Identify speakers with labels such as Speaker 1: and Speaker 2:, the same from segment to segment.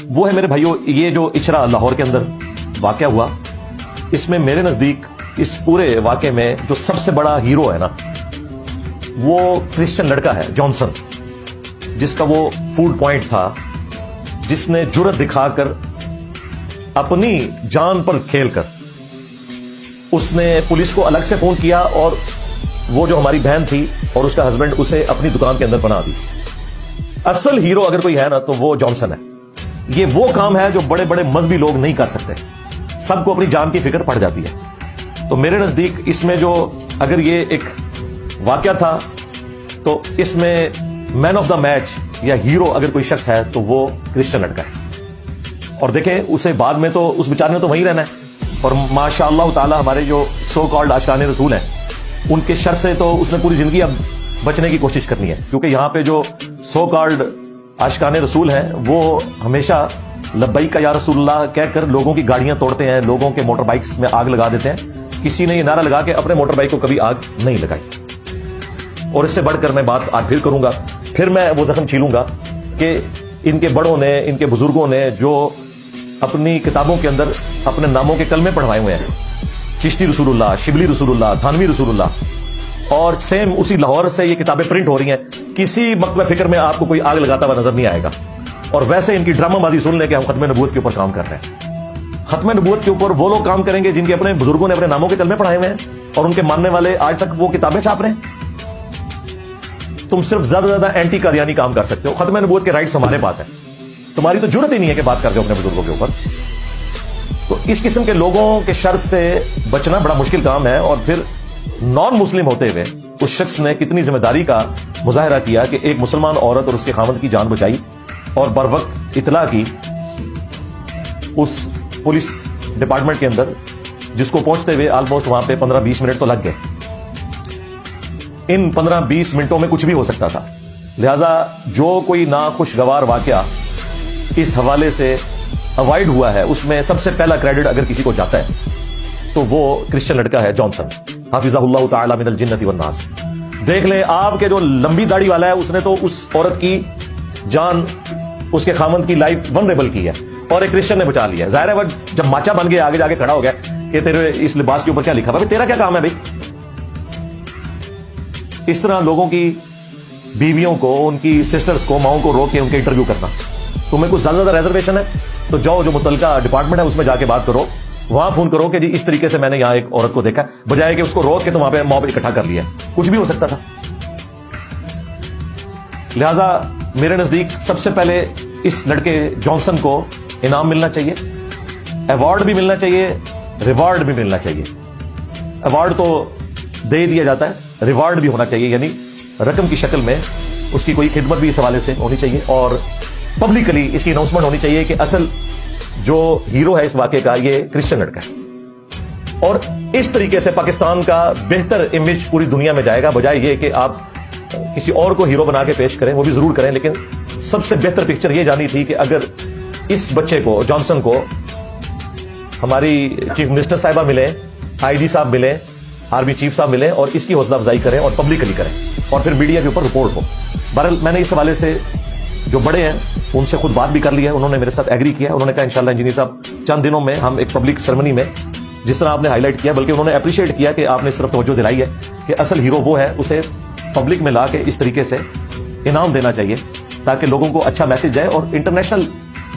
Speaker 1: وہ ہے میرے بھائیوں یہ جو اچرا لاہور کے اندر واقعہ ہوا، اس میں میرے نزدیک اس پورے واقعے میں جو سب سے بڑا ہیرو ہے نا وہ کرسچن لڑکا ہے جانسن، جس کا وہ فوڈ پوائنٹ تھا، جس نے جرأت دکھا کر اپنی جان پر کھیل کر اس نے پولیس کو الگ سے فون کیا اور وہ جو ہماری بہن تھی اور اس کا ہسبینڈ اسے اپنی دکان کے اندر پناہ دی۔ اصل ہیرو اگر کوئی ہے نا تو وہ جانسن ہے۔ یہ وہ کام ہے جو بڑے بڑے مذہبی لوگ نہیں کر سکتے، سب کو اپنی جان کی فکر پڑ جاتی ہے۔ تو میرے نزدیک اس میں جو اگر یہ ایک واقعہ تھا تو اس میں مین آف دا میچ یا ہیرو اگر کوئی شخص ہے تو وہ کرسچن لڑکا ہے۔ اور دیکھیں اسے بعد میں تو اس بیچارے نے تو وہیں رہنا ہے، اور ماشاء اللہ تعالی ہمارے جو سو کالڈ عاشقان رسول ہیں ان کے شر سے تو اس نے پوری زندگی اب بچنے کی کوشش کرنی ہے، کیونکہ یہاں پہ جو سو کالڈ عاشقان رسول ہیں وہ ہمیشہ لبیک یا رسول اللہ کہہ کر لوگوں کی گاڑیاں توڑتے ہیں، لوگوں کے موٹر بائکس میں آگ لگا دیتے ہیں۔ کسی نے یہ نعرہ لگا کے اپنے موٹر بائک کو کبھی آگ نہیں لگائی۔ اور اس سے بڑھ کر میں بات آج پھر کروں گا، پھر میں وہ زخم چھیلوں گا کہ ان کے بڑوں نے، ان کے بزرگوں نے جو اپنی کتابوں کے اندر اپنے ناموں کے کلمے پڑھوائے ہوئے ہیں، چشتی رسول اللہ، شبلی رسول اللہ، تھانوی رسول اللہ، اور سیم اسی لاہور سے یہ کتابیں پرنٹ ہو رہی ہیں، کسی مکتبہ فکر میں آپ کو کوئی آگ لگاتا ہوا نظر نہیں آئے گا۔ اور ویسے ان کی ڈرامہ بازی سن لیں کہ ہم ختم نبوت کے اوپر کام کر رہے ہیں۔ ختم نبوت کے اوپر وہ لوگ کام کریں گے جن کے اپنے بزرگوں نے اپنے ناموں کے کلمے پڑھائے ہوئے ہیں اور ان کے ماننے والے آج تک وہ کتابیں چھاپ رہے ہیں۔ تم صرف زیادہ سے زیادہ اینٹی قادیانی کام کر سکتے ہو، ختم نبوت کے رائٹس ہمارے پاس ہیں، تمہاری تو جرت ہی نہیں ہے کہ بات کر دو اپنے بزرگوں کے اوپر۔ تو اس قسم کے لوگوں کے شر سے بچنا بڑا مشکل کام ہے۔ اور پھر نان مسلم ہوتے ہوئے اس شخص نے کتنی ذمہ داری کا مظاہرہ کیا کہ ایک مسلمان عورت اور اس کے خاوند کی جان بچائی اور بر وقت اطلاع کی اس پولیس ڈپارٹمنٹ کے اندر، جس کو پہنچتے ہوئے آلموسٹ وہاں پہ 15-20 منٹ تو لگ گئے۔ ان 15-20 منٹوں میں کچھ بھی ہو سکتا تھا، لہذا جو کوئی ناخوشگوار واقعہ اس حوالے سے اوائڈ ہوا ہے اس میں سب سے پہلا کریڈٹ اگر کسی کو جاتا ہے تو وہ کرسچن لڑکا ہے جانسن، حافظہ اللہ تعالی من الجنۃ والناس۔ دیکھ لیں آپ کے جو لمبی داڑھی والا ہے اس نے تو اس عورت کی جان، اس کے خامند کی لائف ونریبل کی ہے اور ایک کرسچن نے بچا لیا ہے۔ ظاہر ہے وہ جب ماچا بن گیا آگے جا کے کھڑا ہو گیا کہ تیرے اس لباس کے اوپر کیا لکھا، بھائی تیرا کیا کام ہے بھائی؟ اس طرح لوگوں کی بیویوں کو، ان کی سسٹرز کو، ماؤں کو روک کے ان کے انٹرویو کرنا، تمہیں کچھ زیادہ ریزرویشن ہے تو جاؤ جو متعلقہ ڈپارٹمنٹ ہے اس میں جا کے بات کرو، وہاں فون کرو کہ جی اس طریقے سے میں نے یہاں ایک عورت کو دیکھا، بجائے کہ اس کو روک کے تو وہاں پہ موب اکٹھا کر لیا۔ کچھ بھی ہو سکتا تھا۔ لہذا میرے نزدیک سب سے پہلے اس لڑکے جانسن کو انعام ملنا چاہیے، ایوارڈ بھی ملنا چاہیے، ریوارڈ بھی ملنا چاہیے۔ ایوارڈ تو دے دیا جاتا ہے، ریوارڈ بھی ہونا چاہیے، یعنی رقم کی شکل میں اس کی کوئی خدمت بھی اس حوالے سے ہونی چاہیے، اور پبلکلی اس کی اناؤنسمنٹ ہونی چاہیے کہ اصل جو ہیرو ہے اس واقعے کا یہ کرسچن لڑکا ہے۔ اور اس طریقے سے پاکستان کا بہتر امیج پوری دنیا میں جائے گا، بجائے یہ کہ آپ کسی اور کو ہیرو بنا کے پیش کریں، وہ بھی ضرور کریں، لیکن سب سے بہتر پکچر یہ جانی تھی کہ اگر اس بچے کو، جانسن کو، ہماری چیف منسٹر صاحبہ ملیں، آئی جی صاحب ملیں، آرمی چیف صاحب ملیں اور اس کی حوصلہ افزائی کریں اور پبلکلی کریں اور پھر میڈیا کے اوپر رپورٹ ہو۔ بہرحال میں نے اس حوالے سے جو بڑے ہیں ان سے خود بات بھی کر لی ہے، انہوں نے میرے ساتھ ایگری کیا، انہوں نے کہا انشاءاللہ انجینئر صاحب چند دنوں میں ہم ایک پبلک سرمنی میں، جس طرح آپ نے ہائی لائٹ کیا، بلکہ انہوں نے اپریشیٹ کیا کہ آپ نے اس طرف توجہ دلائی ہے کہ اصل ہیرو وہ ہے، اسے پبلک میں لا کے اس طریقے سے انعام دینا چاہیے تاکہ لوگوں کو اچھا میسج جائے، اور انٹرنیشنل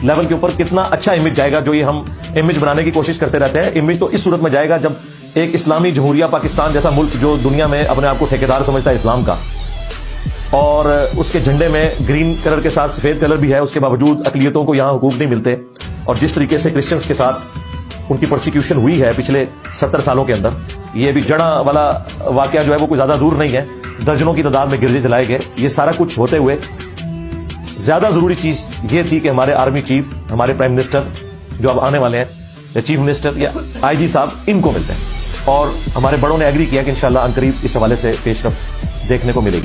Speaker 1: لیول کے اوپر کتنا اچھا امیج جائے گا، جو یہ ہم امیج بنانے کی کوشش کرتے رہتے ہیں۔ امیج تو اس صورت میں جائے گا جب ایک اسلامی جمہوریہ پاکستان جیسا ملک جو دنیا میں اپنے آپ کو ٹھیکیدار سمجھتا ہے اسلام کا، اور اس کے جھنڈے میں گرین کلر کے ساتھ سفید کلر بھی ہے، اس کے باوجود اقلیتوں کو یہاں حقوق نہیں ملتے، اور جس طریقے سے کرسچنز کے ساتھ ان کی پرسیکیوشن ہوئی ہے پچھلے 70 سالوں کے اندر، یہ بھی جڑا والا واقعہ جو ہے وہ کوئی زیادہ دور نہیں ہے، درجنوں کی تعداد میں گرجے جلائے گئے۔ یہ سارا کچھ ہوتے ہوئے زیادہ ضروری چیز یہ تھی کہ ہمارے آرمی چیف، ہمارے پرائم منسٹر جو اب آنے والے ہیں، یا چیف منسٹر یا آئی جی صاحب، ان کو ملتے ہیں، اور ہمارے بڑوں نے ایگری کیا کہ انشاءاللہ عنقریب اس حوالے سے پیش رفت دیکھنے کو ملے گی۔